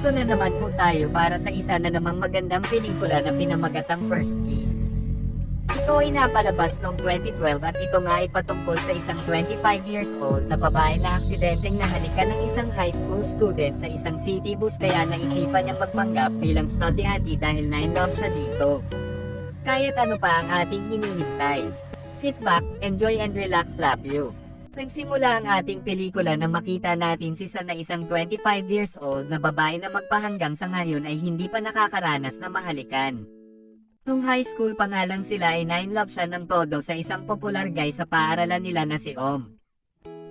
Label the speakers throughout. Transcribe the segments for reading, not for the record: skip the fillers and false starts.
Speaker 1: Nandito na naman po tayo para sa isa na namang magandang pelikula na pinamagatang First Kiss. Ito ay napalabas noong 2012 at ito nga ay patungkol sa isang 25 years old na babae na aksidenteng nahalikan ng isang high school student sa isang city bus kaya naisipan niyang magpanggap bilang studyante dahil na-inlove siya dito. Kaya't ano pa ang ating hinihintay? Sit back, enjoy and relax, love you. Nagsimula ang ating pelikula nang makita natin si Sa na isang 25 years old na babae na magpahanggang sa ngayon ay hindi pa nakakaranas na mahalikan. Nung high school pa nga lang sila ay na-inlove siya ng todo sa isang popular guy sa paaralan nila na si Om.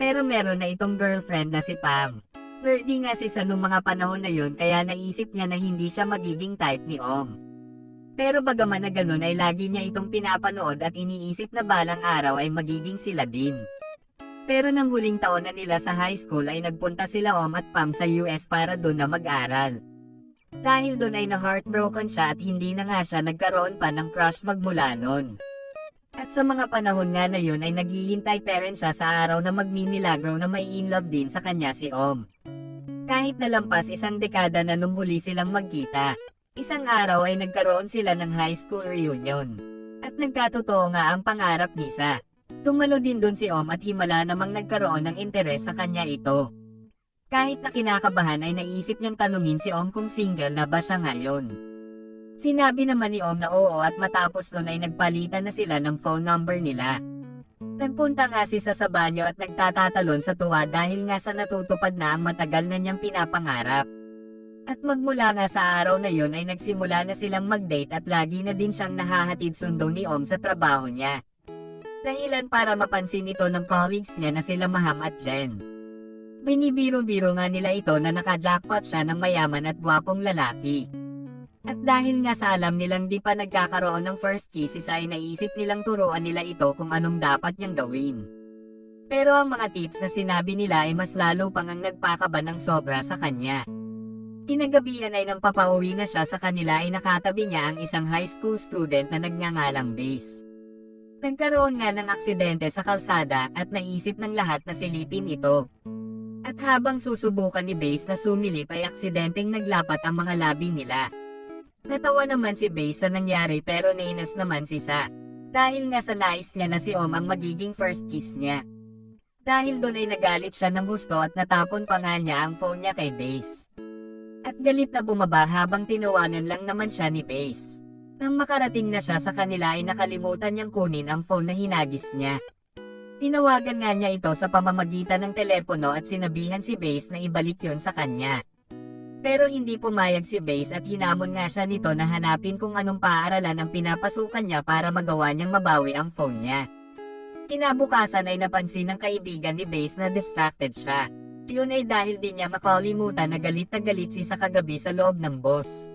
Speaker 1: Pero meron na itong girlfriend na si Pam. Nerdy nga si Sa nung mga panahon na yun kaya naisip niya na hindi siya magiging type ni Om. Pero bagaman na ganun ay lagi niya itong pinapanood at iniisip na balang araw ay magiging sila din. Pero nang huling taon na nila sa high school ay nagpunta sila Om at Pam sa US para doon na mag-aral. Dahil doon ay na-heartbroken siya at hindi na nga siya nagkaroon pa ng crush magmula noon. At sa mga panahon nga na yun ay naghihintay pa rin siya sa araw na magmimilagro na may in love din sa kanya si Om. Kahit nalampas isang dekada na nung huli silang magkita, isang araw ay nagkaroon sila ng high school reunion. At nagkatotoo nga ang pangarap ni Sa. Tumalo din doon si Om at himala namang nagkaroon ng interes sa kanya ito. Kahit na kinakabahan ay naisip niyang tanungin si Om kung single na ba siya ngayon. Sinabi naman ni Om na oo at matapos nun ay nagpalitan na sila ng phone number nila. Nagpunta nga si Sa banyo at nagtatatalon sa tuwa dahil nga sa natutupad na ang matagal na niyang pinapangarap. At magmula nga sa araw na yun ay nagsimula na silang mag-date at lagi na din siyang nahahatid sundo ni Om sa trabaho niya. Dahilan para mapansin ito ng colleagues niya na sila Maham at Jen. Binibiro-biro nga nila ito na naka-jackpot siya ng mayaman at gwapong lalaki. At dahil nga sa alam nilang di pa nagkakaroon ng first kisses ay naisip nilang turuan nila ito kung anong dapat niyang gawin. Pero ang mga tips na sinabi nila ay mas lalo pang ang nagpakaba ng sobra sa kanya. Kinagabihan ay nang papauwi na siya sa kanila ay nakatabi niya ang isang high school student na nagngangalang Base. Nagkaroon nga ng aksidente sa kalsada at naisip ng lahat na silipin ito. At habang susubukan ni Base na sumilip ay aksidenteng naglapat ang mga labi nila. Natawa naman si Base sa nangyari pero nainas naman si Sa. Dahil nga sa nais niya na si Om ang magiging first kiss niya. Dahil doon ay nagalit siya ng gusto at natapon pa nga niya ang phone niya kay Base. At galit na bumaba habang tinawanan lang naman siya ni Base. Nang makarating na siya sa kanila ay nakalimutan niyang kunin ang phone na hinagis niya. Tinawagan nga niya ito sa pamamagitan ng telepono at sinabihan si Base na ibalik yon sa kanya. Pero hindi pumayag si Base at hinamon nga siya nito na hanapin kung anong paaralan ang pinapasukan niya para magawa niyang mabawi ang phone niya. Kinabukasan ay napansin ng kaibigan ni Base na distracted siya. Yun ay dahil di niya makalimutan na galit si sa kagabi sa loob ng bus.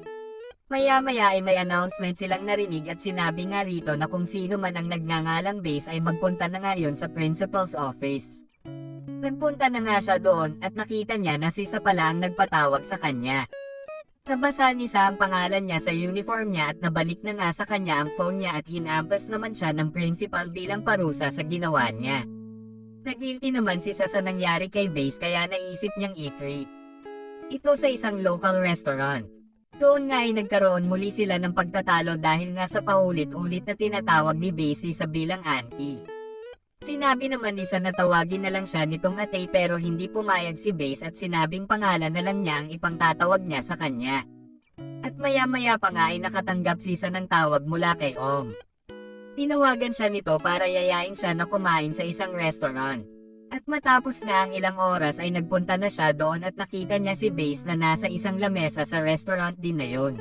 Speaker 1: Maya-maya ay may announcement silang narinig at sinabi nga rito na kung sino man ang nagngangalang Base ay magpunta na ngayon sa principal's office. Nagpunta na nga siya doon at nakita niya na si Sa pala ang nagpatawag sa kanya. Nabasa ni Sa ang pangalan niya sa uniform niya at nabalik na nga sa kanya ang phone niya at hinampas naman siya ng principal bilang parusa sa ginawa niya. Nagilty naman si Sa nangyari kay Base kaya naisip niyang i-treat ito sa isang local restaurant. Doon nga ay nagkaroon muli sila ng pagtatalo dahil nga sa paulit-ulit na tinatawag ni Base sa bilang auntie. Sinabi naman ni Sa na tawagin na lang siya nitong ate pero hindi pumayag si Base at sinabing pangalan na lang niya ang ipangtatawag niya sa kanya. At maya-maya pa nga ay nakatanggap si Sa ng tawag mula kay Om. Tinawagan siya nito para yayain siya na kumain sa isang restaurant. At matapos na ang ilang oras ay nagpunta na siya doon at nakita niya si Base na nasa isang lamesa sa restaurant din na yun.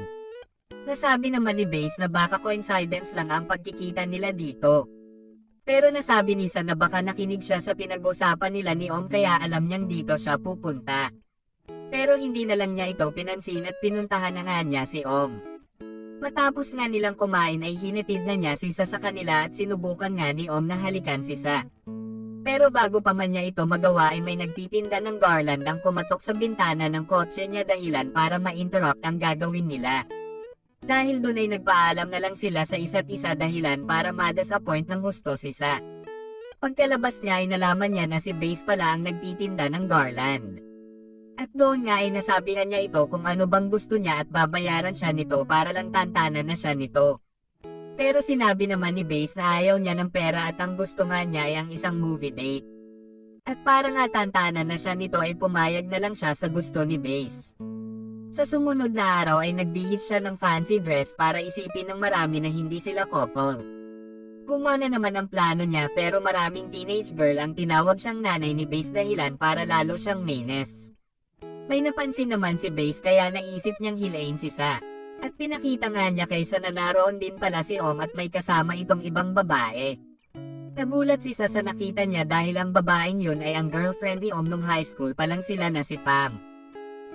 Speaker 1: Nasabi naman ni Base na baka coincidence lang ang pagkikita nila dito. Pero nasabi ni Sa na baka nakinig siya sa pinag-usapan nila ni Om kaya alam niyang dito siya pupunta. Pero hindi na lang niya ito pinansin at pinuntahan na nga niya si Om. Matapos nga nilang kumain ay hinatid na niya si Sa kanila at sinubukan nga ni Om na halikan si Sa. Pero bago pa man niya ito magawa ay may nagtitinda ng garland ang kumatok sa bintana ng kotse niya dahilan para ma-interrupt ang gagawin nila. Dahil doon ay nagpaalam na lang sila sa isa't isa dahilan para ma-disappoint ng husto si Sa. Pagkalabas niya ay nalaman niya na si Base pala ang nagtitinda ng garland. At doon nga ay nasabihan niya ito kung ano bang gusto niya at babayaran siya nito para lang tantanan na siya nito. Pero sinabi naman ni Base na ayaw niya ng pera at ang gusto nga niya ay ang isang movie date. At para nga tantanan na siya nito ay pumayag na lang siya sa gusto ni Base. Sa sumunod na araw ay nagbihis siya ng fancy dress para isipin ng marami na hindi sila couple. Gumana naman ang plano niya pero maraming teenage girl ang tinawag siyang nanay ni Base dahilan para lalo siyang menes. May napansin naman si Base kaya naisip niyang hilain si Sa. At pinakita nga niya kaysa na naroon din pala si Om at may kasama itong ibang babae. Nagulat si Sa nakita niya dahil ang babaeng yun ay ang girlfriend ni Om nung high school pa lang sila na si Pam.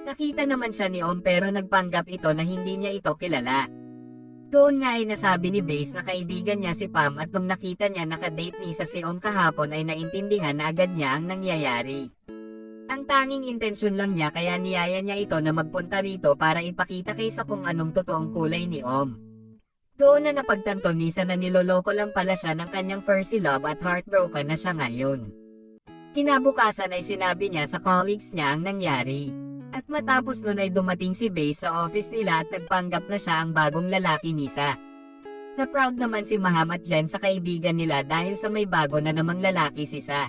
Speaker 1: Nakita naman siya ni Om pero nagpanggap ito na hindi niya ito kilala. Doon nga ay nasabi ni Base na kaibigan niya si Pam at nung nakita niya nakadate ni Sa si Om kahapon ay naintindihan na agad niya ang nangyayari. Ang tanging intensyon lang niya kaya niyaya niya ito na magpunta rito para ipakita kay Sa kung anong totoong kulay ni Om. Doon na napagtanto ni Sa na niloloko lang pala siya ng kanyang first love at heartbroken na siya ngayon. Kinabukasan ay sinabi niya sa colleagues niya ang nangyari. At matapos nun ay dumating si Base sa office nila at nagpanggap na siya ang bagong lalaki ni Sa. Na proud naman si Maham at Jen sa kaibigan nila dahil sa may bago na namang lalaki si Sa.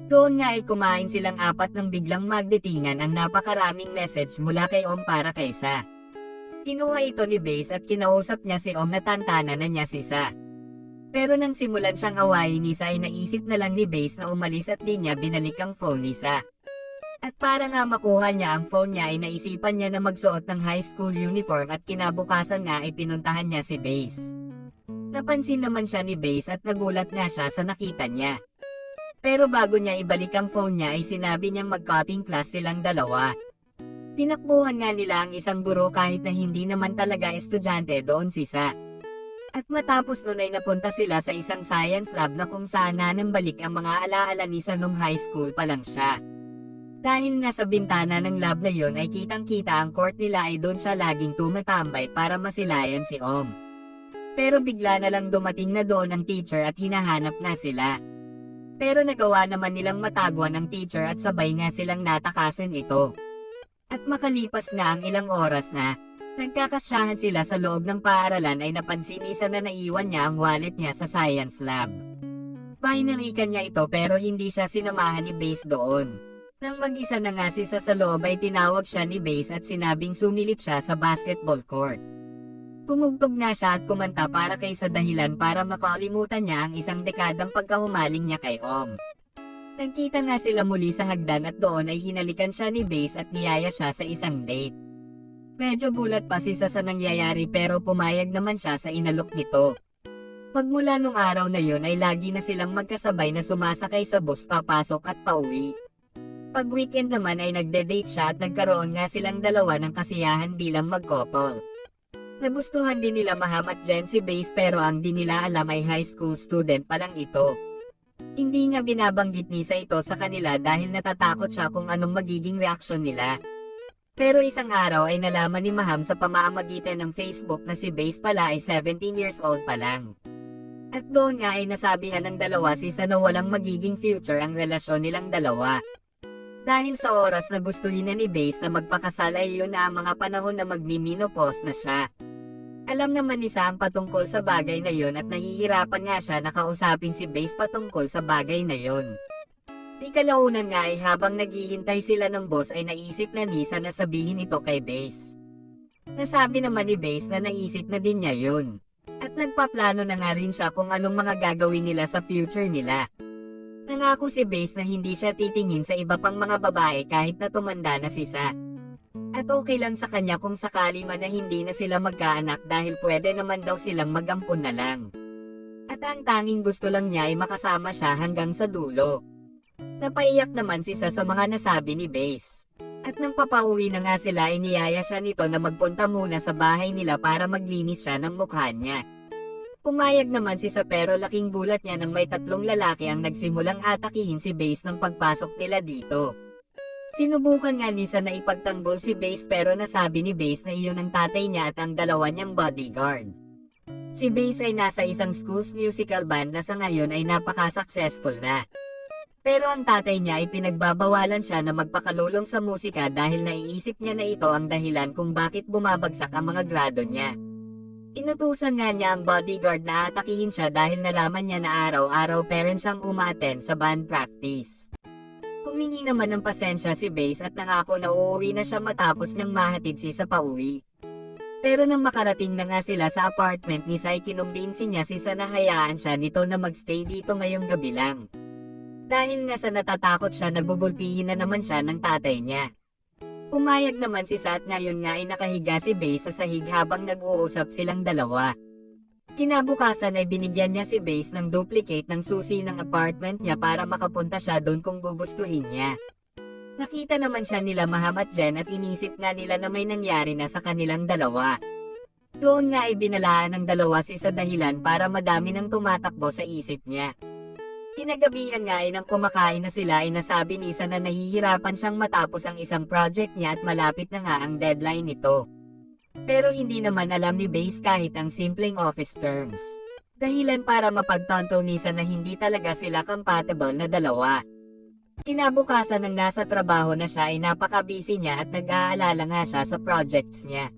Speaker 1: Doon nga ay kumain silang apat nang biglang magdatingan ang napakaraming message mula kay Om para kay Sa. Kinuha ito ni Base at kinausap niya si Om na tantanan na niya si Sa. Pero nang simulan siyang awayin ni Sa ay naisip na lang ni Base na umalis at di niya binalik ang phone ni Sa. At para nga makuha niya ang phone niya ay naisipan niya na magsuot ng high school uniform at kinabukasan nga ay pinuntahan niya si Base. Napansin naman siya ni Base at nagulat nga siya sa nakita niya. Pero bago niya ibalik ang phone niya ay sinabi niyang mag-cutting class silang dalawa. Tinakbuhan nga nila ang isang guro kahit na hindi naman talaga estudyante doon si Sa. At matapos nun ay napunta sila sa isang science lab na kung saan nanambalik ang mga alaala ni Sa nung high school pa lang siya. Dahil nga sa bintana ng lab na yon ay kitang-kita ang court nila ay doon siya laging tumatambay para masilayan si Om. Pero bigla na lang dumating na doon ang teacher at hinahanap nga sila. Pero nagawa naman nilang matagwan ang teacher at sabay nga silang natakasan ito. At makalipas na ang ilang oras na, nagkakasyahan sila sa loob ng paaralan ay napansin ni Sa na naiwan niya ang wallet niya sa science lab. Pahinalikan niya ito pero hindi siya sinamahan ni Base doon. Nang mag-isa na nga si Sa loob ay tinawag siya ni Base at sinabing sumilip siya sa basketball court. Tumugtog na siya at kumanta para kay Sa dahilan para makalimutan niya ang isang dekadang pagkahumaling niya kay Om. Nagkita nga sila muli sa hagdan at doon ay hinalikan siya ni Base at niyaya siya sa isang date. Medyo gulat pa si Sa nangyayari pero pumayag naman siya sa inalok nito. Pagmula nung araw na yun ay lagi na silang magkasabay na sumasakay sa bus papasok at pauwi. Pag weekend naman ay nagde-date siya at nagkaroon nga silang dalawa ng kasiyahan bilang mag-couple. Nagustuhan din nila Maham at Jen si Base pero ang di nila alam ay high school student pa lang ito. Hindi nga binabanggit ni Sa ito sa kanila dahil natatakot siya kung anong magiging reaksyon nila. Pero isang araw ay nalaman ni Maham sa pamamagitan ng Facebook na si Base pala ay 17 years old pa lang. At doon nga ay nasabihan ng dalawa si Sa na walang magiging future ang relasyon nilang dalawa. Dahil sa oras na gustuhin na ni Base na magpakasal ay yun na ang mga panahon na magmi-menopause na siya. Alam naman ni Sa ang patungkol sa bagay na yon at nahihirapan nga siya na kausapin si Base patungkol sa bagay na yon. Di kalaunan nga ay habang naghihintay sila ng boss ay naisip na ni Sa na sabihin ito kay Base. Nasabi naman ni Base na naisip na din niya yun. At nagpaplano na nga rin siya kung anong mga gagawin nila sa future nila. Nangako si Base na hindi siya titingin sa iba pang mga babae kahit na tumanda na si Sa. At okay lang sa kanya kung sakali man na hindi na sila magkaanak dahil pwede naman daw silang mag-ampon na lang. At ang tanging gusto lang niya ay makasama siya hanggang sa dulo. Napaiyak naman si Sa mga nasabi ni Base. At nang papauwi na nga sila ay niyaya siya nito na magpunta muna sa bahay nila para maglinis siya ng mukha niya. Pumayag naman si Sa pero laking gulat niya nang may 3 lalaki ang nagsimulang atakihin si Base ng pagpasok nila dito. Sinubukan nga ni Sa na ipagtanggol si Base pero nasabi ni Base na iyon ang tatay niya at ang dalawa niyang bodyguard. Si Base ay nasa isang school's musical band na sa ngayon ay napaka-successful na. Pero ang tatay niya ay pinagbabawalan siya na magpakalulong sa musika dahil naiisip niya na ito ang dahilan kung bakit bumabagsak ang mga grado niya. Inutusan nga niya ang bodyguard na atakihin siya dahil nalaman niya na araw-araw parents siyang umaattend sa band practice. Humingi naman ng pasensya si Bass at nangako na uuwi na siya matapos niyang mahatid si sa pauwi. Pero nang makarating na nga sila sa apartment ni Sai, kinumbinsi niya si Sa na hayaan siya nito na magstay dito ngayong gabi lang. Dahil nga sa natatakot siya, nagbubulpihin na naman siya ng tatay niya. Pumayag naman si Sa at ngayon nga ay nakahiga si Bass sa sahig habang nag-uusap silang dalawa. Kinabukasan ay binigyan niya si Bass ng duplicate ng susi ng apartment niya para makapunta siya doon kung gugustuhin niya. Nakita naman siya nila Maham at Jen at inisip nga nila na may nangyari na sa kanilang dalawa. Doon nga ay binalaan ng dalawa si Sa dahilan para madami nang tumatakbo sa isip niya. Kinagabihan nga ay nang kumakain na sila ay nasabi ni Sa na nahihirapan siyang matapos ang isang project niya at malapit na nga ang deadline nito. Pero hindi naman alam ni Bass kahit ang simpleng office terms. Dahilan para mapagtanto ni Sa na hindi talaga sila compatible na dalawa. Kinabukasan ng nasa trabaho na siya ay napaka-busy niya at nag-aalala nga siya sa projects niya.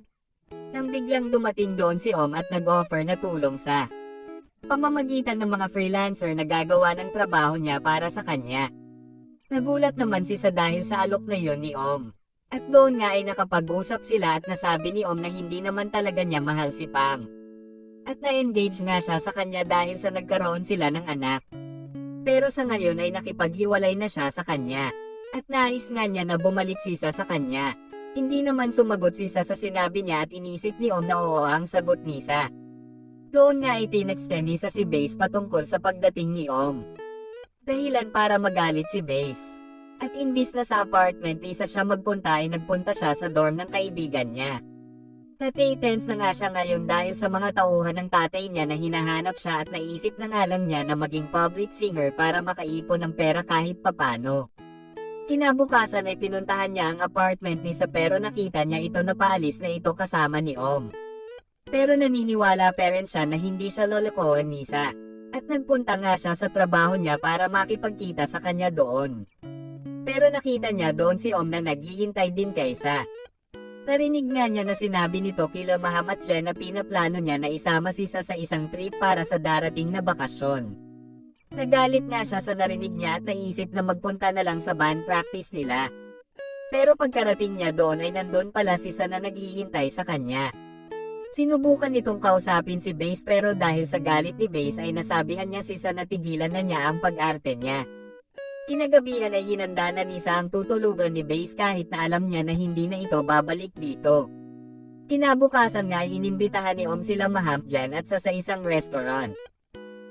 Speaker 1: Nang biglang dumating doon si Om at nag-offer na tulong sa pamamagitan ng mga freelancer na gagawa ng trabaho niya para sa kanya. Nagulat naman si Sa dahil sa alok na yon ni Om. At doon nga ay nakapag-usap sila at nasabi ni Om na hindi naman talaga niya mahal si Pam. At na-engage nga siya sa kanya dahil sa nagkaroon sila ng anak. Pero sa ngayon ay nakipaghiwalay na siya sa kanya. At nais nga niya na bumalik si Sa kanya. Hindi naman sumagot si Sa sinabi niya at inisip ni Om na oo ang sagot ni Sa. Doon nga ay tinexten ni Sa si Bass patungkol sa pagdating ni Om. Dahilan para magalit si Bass. At imbis na sa apartment ni Sa siya magpunta ay nagpunta siya sa dorm ng kaibigan niya. Nati-tense na nga siya ngayon dahil sa mga tauhan ng tatay niya na hinahanap siya at naisip na nga lang niya na maging public singer para makaipon ng pera kahit papano. Kinabukasan ay pinuntahan niya ang apartment ni Sa pero nakita niya ito na paalis na ito kasama ni Om. Pero naniniwala pa rin siya na hindi siya lolokohan ni Sa. At nagpunta nga siya sa trabaho niya para makipagkita sa kanya doon. Pero nakita niya doon si Om na naghihintay din kay Sa. Narinig nga niya na sinabi nito kila Maham at Jen na pinaplano niya na isama si Sa isang trip para sa darating na bakasyon. Nagalit nga siya sa narinig niya at naisip na magpunta na lang sa band practice nila. Pero pagkarating niya doon ay nandun pala si Sa na naghihintay sa kanya. Sinubukan nitong kausapin si Bass pero dahil sa galit ni Bass ay nasabihan niya si Sa na tigilan na niya ang pag-arte niya. Kinagabihan ay hinanda na ni Sa ang tutulugan ni Bass kahit na alam niya na hindi na ito babalik dito. Kinabukasan nga ay inimbitahan ni Om sila Maham, Jen at Sa isang restaurant.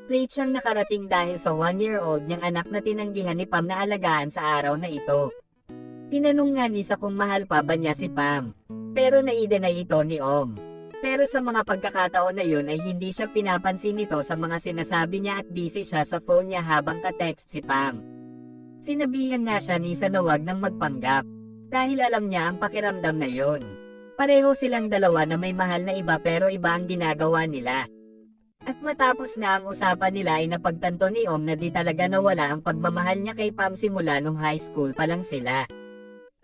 Speaker 1: Late siyang nakarating dahil sa 1-year-old niyang anak na tinanggihan ni Pam na alagaan sa araw na ito. Tinanong nga ni Sa kung mahal pa ba niya si Pam. Pero nai-deny ito ni Om. Pero sa mga pagkakataon na yun ay hindi siya pinapansin nito sa mga sinasabi niya at busy siya sa phone niya habang ka-text si Pam. Sinabihan nga siya ni Sa na wag nang magpanggap. Dahil alam niya ang pakiramdam na yun. Pareho silang dalawa na may mahal na iba pero iba ang ginagawa nila. At matapos na ang usapan nila ay napagtanto ni Om na di talaga nawala ang pagmamahal niya kay Pam simula nung high school pa lang sila.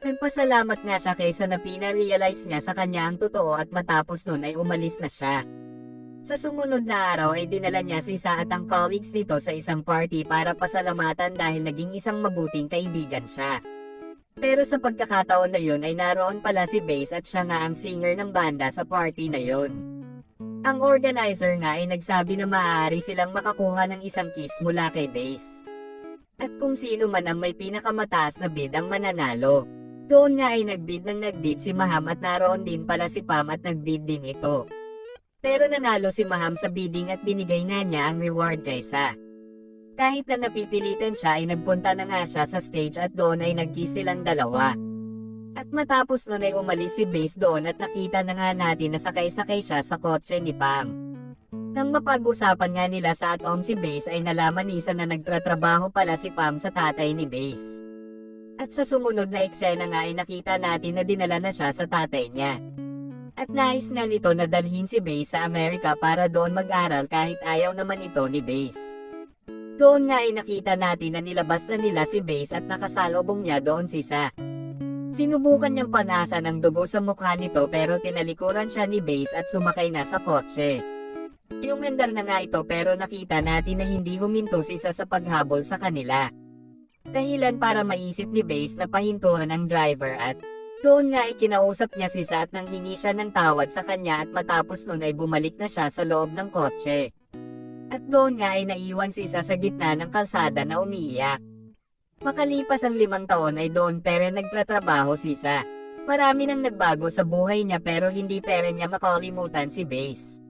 Speaker 1: Nagpasalamat nga siya kaysa na pina-realize niya sa kanya ang totoo at matapos nun ay umalis na siya. Sa sumunod na araw ay dinala niya si Sa at ang colleagues nito sa isang party para pasalamatan dahil naging isang mabuting kaibigan siya. Pero sa pagkakataon na yun ay naroon pala si Bass at siya nga ang singer ng banda sa party na yun. Ang organizer nga ay nagsabi na maaari silang makakuha ng isang kiss mula kay Bass. At kung sino man ang may pinakamataas na bid ang mananalo. Doon nga ay nagbid si Maham at naroon din pala si Pam at nagbid din ito. Pero nanalo si Maham sa bidding at binigay nga niya ang reward kay Sa. Kahit na napipilitan siya ay nagpunta na nga siya sa stage at doon ay nag-kiss silang dalawa. At matapos nun ay umalis si Bass doon at nakita na nga natin na sakay-sakay siya sa kotse ni Pam. Nang mapag-usapan nga nila sa at-om si Bass ay nalaman ni Sa na nagtratrabaho pala si Pam sa tatay ni Bass. At sa sumunod na eksena nga ay nakita natin na dinala na siya sa tatay niya. At nais nga nito na dalhin si Bass sa Amerika para doon mag-aral kahit ayaw naman ito ni Bass. Doon nga ay nakita natin na nilabas na nila si Base at nakasalubong niya doon si Sa. Sinubukan niyang panasa ng dugo sa mukha nito pero tinalikuran siya ni Base at sumakay na sa kotse. Umandar na nga ito pero nakita natin na hindi huminto si Sa paghabol sa kanila. Dahilan para maisip ni Base na pahintuan ang driver at doon nga ay kinausap niya si Sa at nang hingi siya ng tawad sa kanya at matapos nun ay bumalik na siya sa loob ng kotse. At doon nga ay naiwan si Sa gitna ng kalsada na umiiyak. Makalipas ang 5 taon ay doon pero nagtatrabaho si Sa. Marami nang nagbago sa buhay niya pero hindi pa rin niya makalimutan si Base.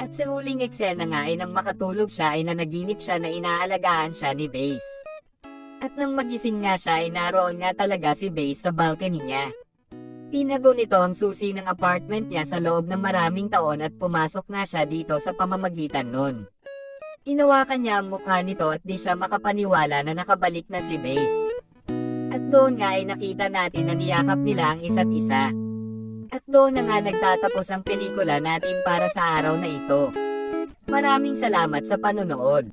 Speaker 1: At sa huling eksena nga ay nang makatulog siya ay nanaginip siya na inaalagaan siya ni Base. At nang magising nga siya ay naroon nga talaga si Base sa balcony niya. Tinago nito ang susi ng apartment niya sa loob ng maraming taon at pumasok nga siya dito sa pamamagitan nun. Inawakan niya ang mukha nito at di siya makapaniwala na nakabalik na si Base. At doon nga ay nakita natin na niyakap nila ang isa't isa. At doon na nga nagtatapos ang pelikula natin para sa araw na ito. Maraming salamat sa panonood.